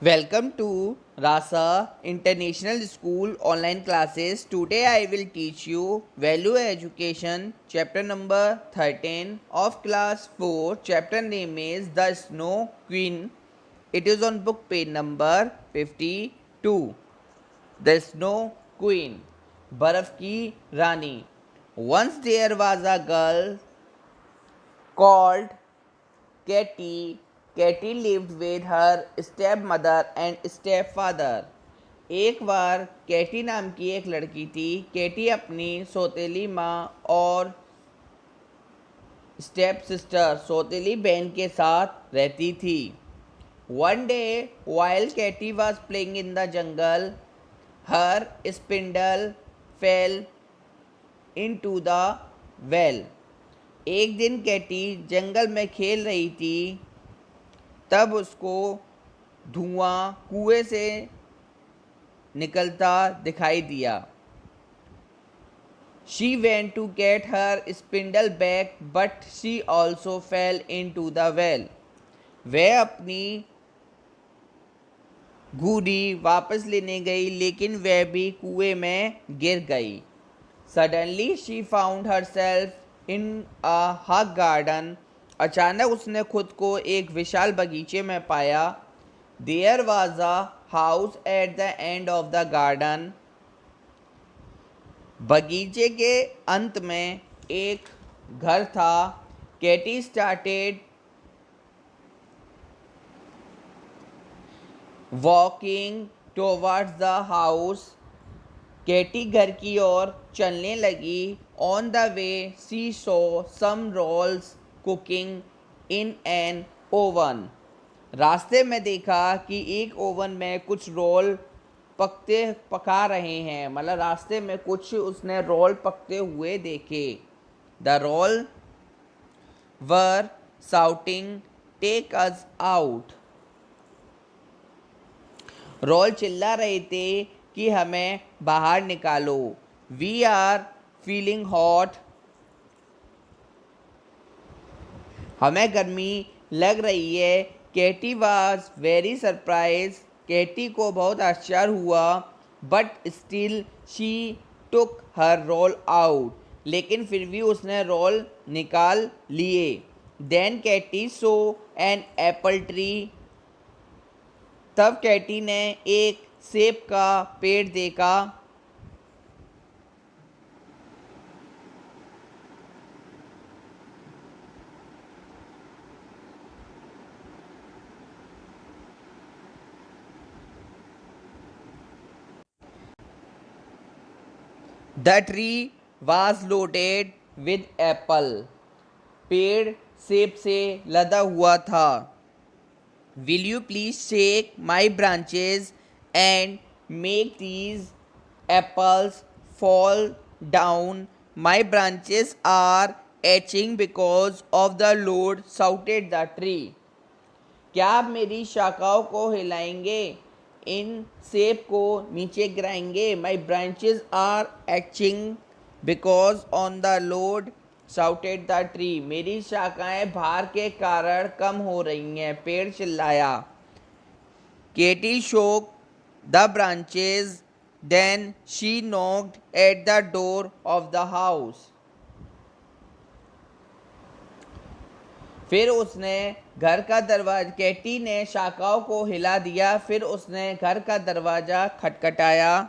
Welcome to Rasa International School online classes. Today I will teach you Value Education chapter number 13 of class 4. Chapter name is The Snow Queen. It is on book page number 52. The Snow Queen, बर्फ की रानी. Once there was a girl called Katie. Katie lived with her stepmother and stepfather. एक बार Katie नाम की एक लड़की थी. Katie अपनी सौतेली माँ और स्टेप सिस्टर सौतेली बहन के साथ रहती थी. One day, while Katie was playing in the jungle, her spindle fell into the well. एक दिन कैटी जंगल में खेल रही थी, तब उसको धुआं कुएं से निकलता दिखाई दिया. She went to get her spindle back, but she also fell into the well. वह अपनी घुड़ी वापस लेने गई, लेकिन वह भी कुएं में गिर गई. Suddenly she found herself in a hug garden. अचानक उसने खुद को एक विशाल बगीचे में पाया. There was a house at the end of the garden. बगीचे के अंत में एक घर था. Katie started walking towards the house. केटी घर की ओर चलने लगी. On the way she saw some rolls cooking in an oven. रास्ते में देखा कि एक ओवन में कुछ रोल पका रहे हैं. मतलब रास्ते में कुछ उसने रोल पकते हुए देखे. The roll were shouting take us out. Roll चिल्ला रहे थे कि हमें बाहर निकालो. We are feeling hot. हमें गर्मी लग रही है. Katie was very surprise. Katie को बहुत आश्चर्य हुआ. But still she took her roll out. लेकिन फिर भी उसने रोल निकाल लिए. Then Katie saw an apple tree. तब केटी ने एक सेब का पेड़ देखा. The tree was loaded with apple. पेड़ सेब से लदा हुआ था. Will you please shake my branches and make these apples fall down? My branches are itching because of the load, shouted the tree. क्या आप मेरी शाखाओं को हिलाएंगे, इन सेब को नीचे गिराएंगे. My branches are aching because on the load, shouted the tree. मेरी शाखाएं भार के कारण कम हो रही हैं, पेड़ चिल्लाया. Katie shook the branches. Then she knocked at the door of the house. फिर उसने घर का दरवाजा. केटी ने शाखाओं को हिला दिया. फिर उसने घर का दरवाज़ा खटखटाया.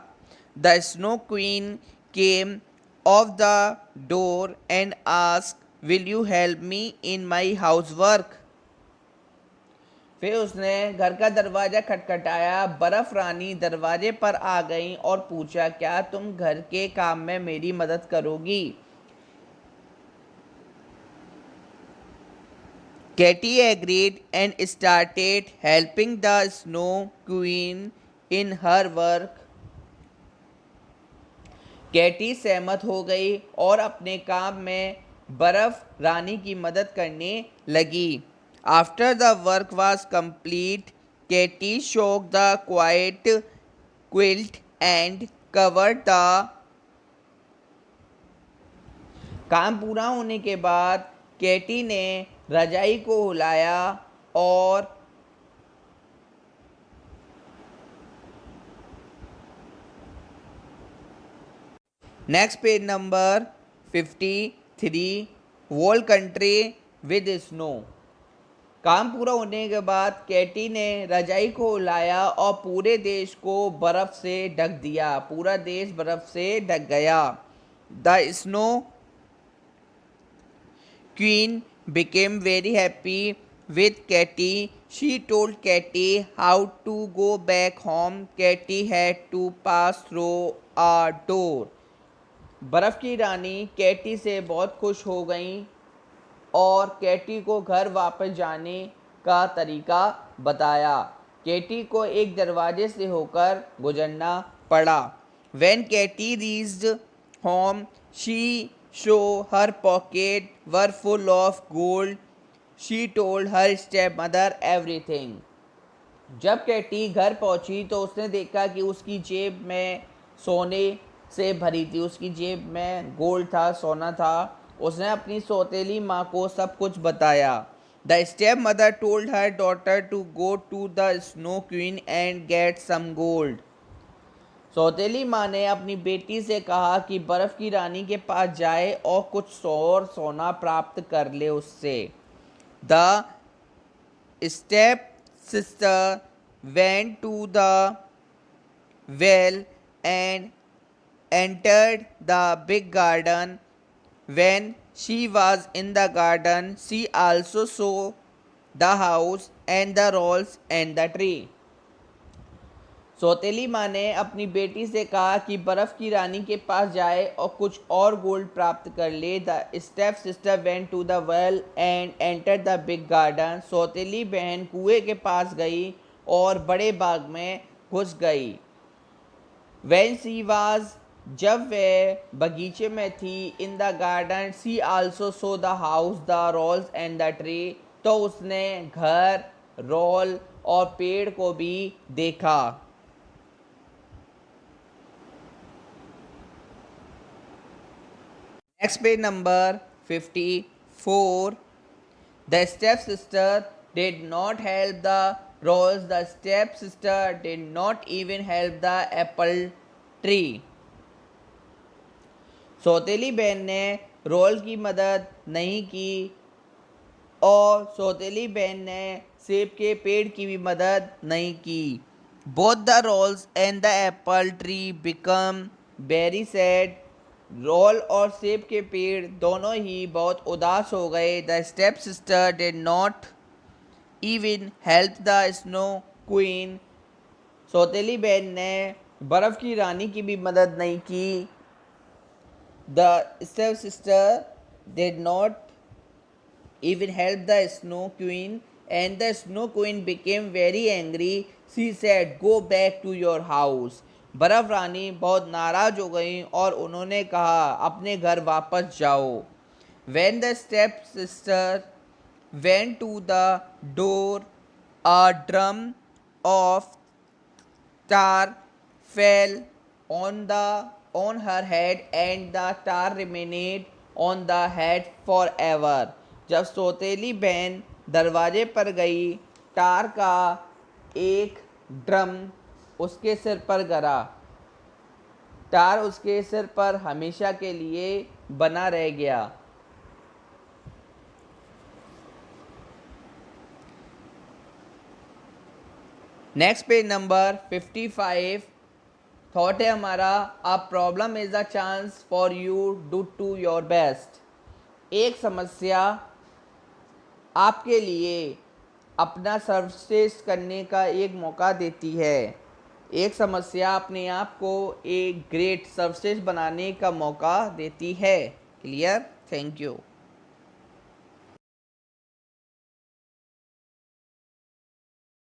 The snow queen came of the door and asked will you help me in my house work. फिर उसने घर का दरवाज़ा खटखटाया. बर्फ़ रानी दरवाजे पर आ गई और पूछा, क्या तुम घर के काम में मेरी मदद करोगी. Katie agreed and started helping the Snow Queen in her work. Katie सहमत हो गई और अपने काम में बर्फ रानी की मदद करने लगी. After the work was complete, Katie shook the quiet quilt and covered the. काम पूरा होने के बाद केटी ने रजाई को हिलाया और next page number 53, wall country with snow. काम पूरा होने के बाद कैटी ने रजाई को लाया और पूरे देश को बर्फ से ढक दिया। पूरा देश बर्फ से ढक गया। The snow queen became very happy with Katy. She told Katy how to go back home. Katy had to pass through a door. बर्फ़ की रानी कैटी से बहुत खुश हो गई और कैटी को घर वापस जाने का तरीका बताया। कैटी को एक दरवाजे से होकर गुजरना पड़ा। When Katy reached home, she saw her pocket were full of gold. She told her stepmother everything. जब कैटी घर पहुंची तो उसने देखा कि उसकी जेब में सोने से भरी थी। उसकी जेब में गोल्ड था, सोना था। उसने अपनी सौतेली माँ को सब कुछ बताया। The step mother told her daughter to go to the snow queen and get some gold. सौतेली माँ ने अपनी बेटी से कहा कि बर्फ़ की रानी के पास जाए और कुछ और सोना प्राप्त कर ले उससे। The step sister went to the well and entered the big garden. When she was in the garden, she also saw the house and the rolls and the tree. सौतेली माँ ने अपनी बेटी से कहा कि बर्फ़ की रानी के पास जाए और कुछ और गोल्ड प्राप्त कर ले। The step sister went to the well and enter the big garden. सौतेली बहन कुएं के पास गई और बड़े बाग में घुस गई। व्हेन सी वाज, जब वह बगीचे में थी, in the garden, she also saw the house, the rolls and the tree, तो उसने घर, रोल और पेड़ को भी देखा। Next page number 54. The stepsister did not help the rose. The stepsister did not even help the apple tree. सौतेली बहन ने रोल की मदद नहीं की और सौतेली बहन ने सेब के पेड़ की भी मदद नहीं की। Both the rolls and the apple tree become very sad. Roll और सेब के पेड़ दोनों ही बहुत उदास हो गए। The step sister did not even help the snow queen. सौतेली बहन ने बर्फ़ की रानी की भी मदद नहीं की। The step sister did not even help the snow queen, and the snow queen became very angry. She said, go back to your house. बर्फ रानी बहुत नाराज हो गई और उन्होंने कहा अपने घर वापस जाओ। When the step sister went to the door, a drum of tar fell on her head, and the tar remained on the head forever. जब सौतेली बहन दरवाजे पर गई, टार का एक ड्रम उसके सिर पर गिरा। टार उसके सिर पर हमेशा के लिए बना रह गया। नेक्स्ट पेज नंबर 55 थॉट है हमारा, a problem is a chance for you do to your best. एक समस्या आपके लिए अपना सर्वश्रेष्ठ करने का एक मौका देती है। एक समस्या अपने आप को एक ग्रेट सर्वश्रेष्ठ बनाने का मौका देती है। क्लियर? Thank you.